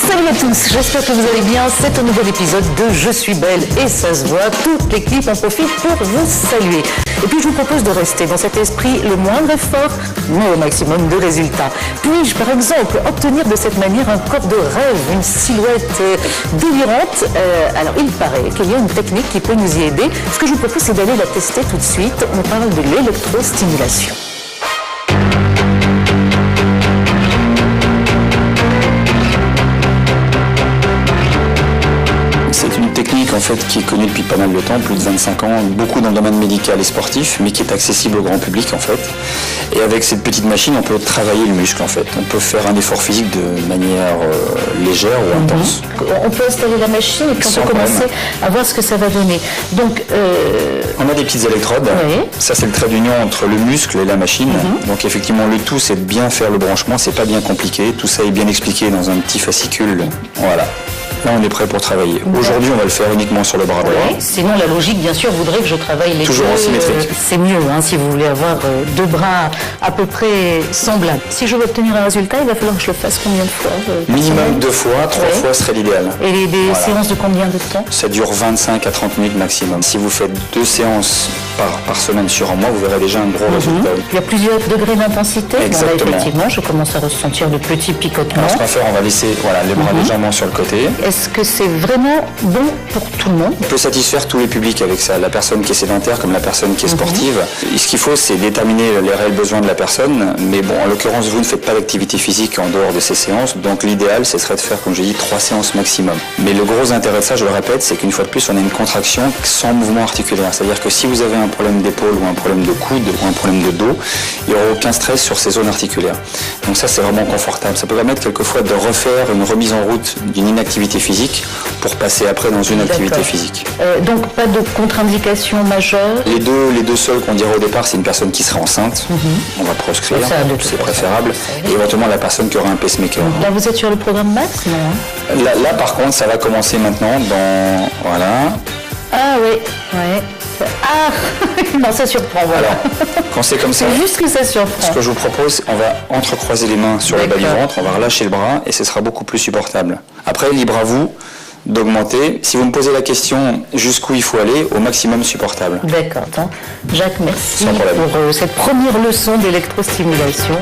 Salut à tous, j'espère que vous allez bien. C'est un nouvel épisode de Je suis belle et ça se voit. Toute l'équipe en profite pour vous saluer. Et puis je vous propose de rester dans cet esprit le moindre effort, mais au maximum de résultats. Puis-je par exemple obtenir de cette manière un corps de rêve, une silhouette délirante Alors il paraît qu'il y a une technique qui peut nous y aider. Ce que je vous propose c'est d'aller la tester tout de suite. On parle de l'électrostimulation. C'est une technique en fait qui est connue depuis pas mal de temps, plus de 25 ans, beaucoup dans le domaine médical et sportif, mais qui est accessible au grand public en fait. Et avec cette petite machine, on peut travailler le muscle en fait. On peut faire un effort physique de manière légère ou intense. On peut installer la machine et puis on peut commencer à voir ce que ça va donner. Donc, on a des petites électrodes. Oui. Ça c'est le trait d'union entre le muscle et la machine. Donc effectivement le tout c'est de bien faire le branchement, c'est pas bien compliqué. Tout ça est bien expliqué dans un petit fascicule. Voilà. Là, on est prêt pour travailler. Aujourd'hui, on va le faire uniquement sur le bras droit. Oui. Sinon, la logique, bien sûr, voudrait que je travaille les toujours deux. En symétrique. C'est mieux, hein, si vous voulez avoir deux bras à peu près semblables. Si je veux obtenir un résultat, il va falloir que je le fasse combien de fois Minimum 2 fois, 3 fois serait l'idéal. Et des séances de combien de temps? Ça dure 25 à 30 minutes maximum. Si vous faites 2 séances par semaine sur un mois, vous verrez déjà un gros résultat. Il y a plusieurs degrés d'intensité. Exactement. Bon, là, effectivement, je commence à ressentir de petits picotements. Alors, ce qu'on va faire, on va laisser les bras légèrement sur le côté. Est-ce que c'est vraiment bon pour tout le monde? On peut satisfaire tous les publics avec ça, la personne qui est sédentaire comme la personne qui est sportive. Et ce qu'il faut, c'est déterminer les réels besoins de la personne. Mais bon, en l'occurrence, vous ne faites pas d'activité physique en dehors de ces séances. Donc l'idéal, ce serait de faire, comme je dis, 3 séances maximum. Mais le gros intérêt de ça, je le répète, c'est qu'une fois de plus, on a une contraction sans mouvement articulaire. C'est-à-dire que si vous avez un problème d'épaule ou un problème de coude ou un problème de dos, il n'y aura aucun stress sur ces zones articulaires. Donc ça, c'est vraiment confortable. Ça peut permettre quelquefois de refaire une remise en route d'une inactivité physique pour passer après dans une activité physique. Donc pas de contre-indication majeure? Les deux seuls qu'on dirait au départ, c'est une personne qui serait enceinte. On va proscrire, c'est préférable. Et éventuellement la personne qui aura un pacemaker. Là vous êtes sur le programme Max, non? Là par contre, ça va commencer maintenant dans... Voilà. Ah oui, ouais. Ah non, ça surprend, voilà. Alors, quand c'est comme ça, c'est juste que ça surprend. Ce que je vous propose, on va entrecroiser les mains sur le bas du ventre, on va relâcher le bras et ce sera beaucoup plus supportable. Après, libre à vous d'augmenter. Si vous me posez la question jusqu'où il faut aller, au maximum supportable. D'accord. Jacques, merci pour cette première leçon d'électrostimulation.